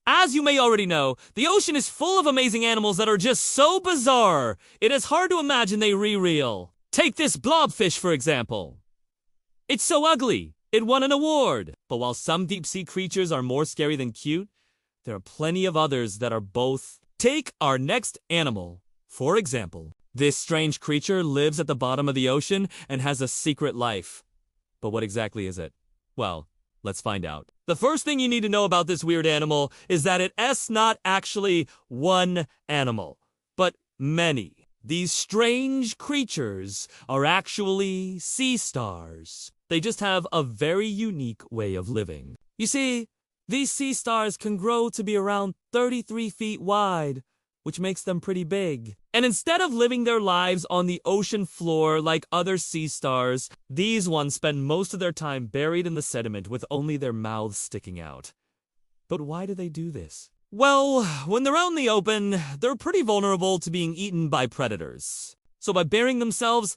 As you may already know, the ocean is full of amazing animals that are just so bizarre, it is hard to imagine they real. Take this blobfish, for example. It's so ugly, it won an award. But while some deep-sea creatures are more scary than cute, there are plenty of others that are both. Take our next animal, for example. This strange creature lives at the bottom of the ocean and has a secret life. But what exactly is it? Well, let's find out. The first thing you need to know about this weird animal is that it's not actually one animal, but many. These strange creatures are actually sea stars. They just have a very unique way of living. You see, these sea stars can grow to be around 33 feet wide, which makes them pretty big. And instead of living their lives on the ocean floor like other sea stars, these ones spend most of their time buried in the sediment with only their mouths sticking out. But why do they do this? Well, when they're out in the open, they're pretty vulnerable to being eaten by predators. So by burying themselves,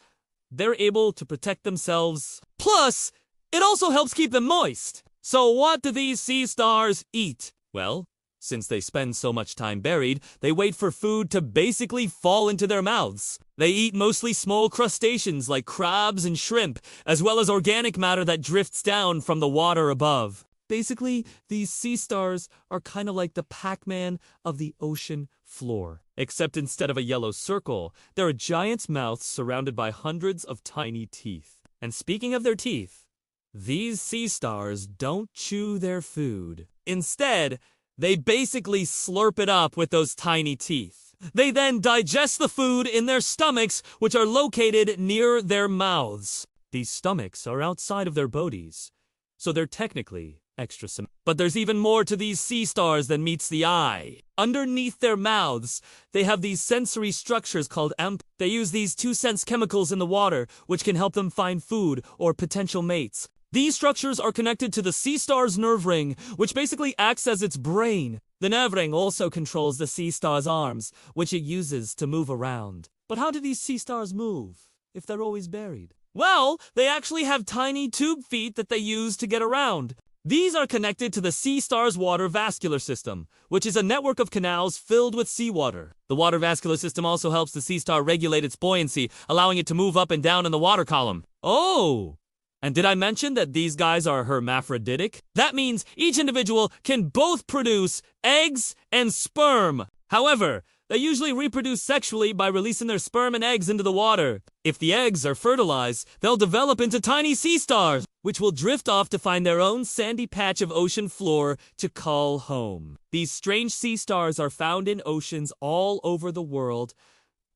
they're able to protect themselves. Plus, it also helps keep them moist. So what do these sea stars eat? Well, since they spend so much time buried, they wait for food to basically fall into their mouths. They eat mostly small crustaceans like crabs and shrimp, as well as organic matter that drifts down from the water above. Basically, these sea stars are kind of like the Pac-Man of the ocean floor. Except instead of a yellow circle, there are giant mouths surrounded by hundreds of tiny teeth. And speaking of their teeth, these sea stars don't chew their food. Instead, they basically slurp it up with those tiny teeth. They then digest the food in their stomachs, which are located near their mouths. These stomachs are outside of their bodies, so they're technically extra symmetrical. But there's even more to these sea stars than meets the eye. Underneath their mouths, they have these sensory structures called They use these 2-sense chemicals in the water, which can help them find food or potential mates. These structures are connected to the sea star's nerve ring, which basically acts as its brain. The nerve ring also controls the sea star's arms, which it uses to move around. But how do these sea stars move if they're always buried? Well, they actually have tiny tube feet that they use to get around. These are connected to the sea star's water vascular system, which is a network of canals filled with seawater. The water vascular system also helps the sea star regulate its buoyancy, allowing it to move up and down in the water column. Oh! And did I mention that these guys are hermaphroditic? That means each individual can both produce eggs and sperm. However, they usually reproduce sexually by releasing their sperm and eggs into the water. If the eggs are fertilized, they'll develop into tiny sea stars, which will drift off to find their own sandy patch of ocean floor to call home. These strange sea stars are found in oceans all over the world,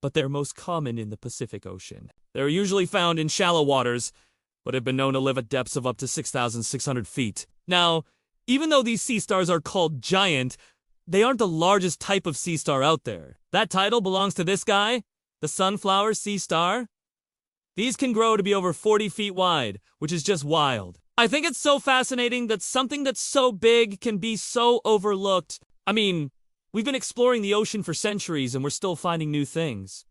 but they're most common in the Pacific Ocean. They're usually found in shallow waters, but have been known to live at depths of up to 6,600 feet. Now, even though these sea stars are called giant, they aren't the largest type of sea star out there. That title belongs to this guy, the sunflower sea star. These can grow to be over 40 feet wide, which is just wild. I think it's so fascinating that something that's so big can be so overlooked. I mean, we've been exploring the ocean for centuries and we're still finding new things.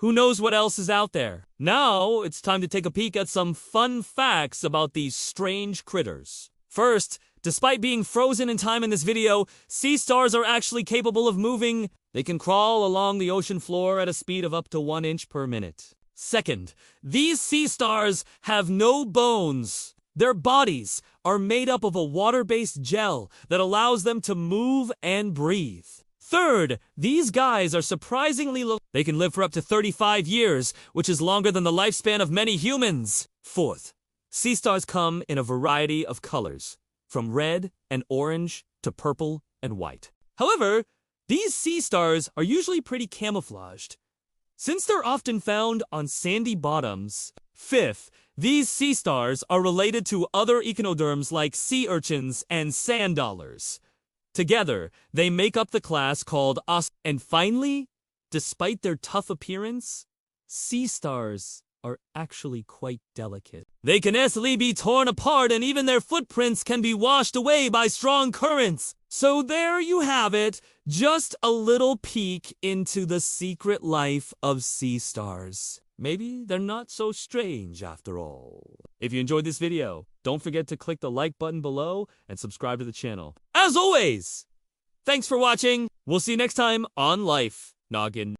Who knows what else is out there? Now, it's time to take a peek at some fun facts about these strange critters. First, despite being frozen in time in this video, sea stars are actually capable of moving. They can crawl along the ocean floor at a speed of up to 1 inch per minute. Second, these sea stars have no bones. Their bodies are made up of a water-based gel that allows them to move and breathe. Third, these guys are surprisingly low. They can live for up to 35 years, which is longer than the lifespan of many humans. Fourth, sea stars come in a variety of colors, from red and orange to purple and white. However, these sea stars are usually pretty camouflaged, since they're often found on sandy bottoms. Fifth, these sea stars are related to other echinoderms like sea urchins and sand dollars. Together, they make up the class called Os. And finally, despite their tough appearance, sea stars are actually quite delicate. They can easily be torn apart and even their footprints can be washed away by strong currents. So there you have it, just a little peek into the secret life of sea stars. Maybe they're not so strange after all. If you enjoyed this video, don't forget to click the like button below and subscribe to the channel. As always, Thanks for watching. We'll see you next time on Life Noggin.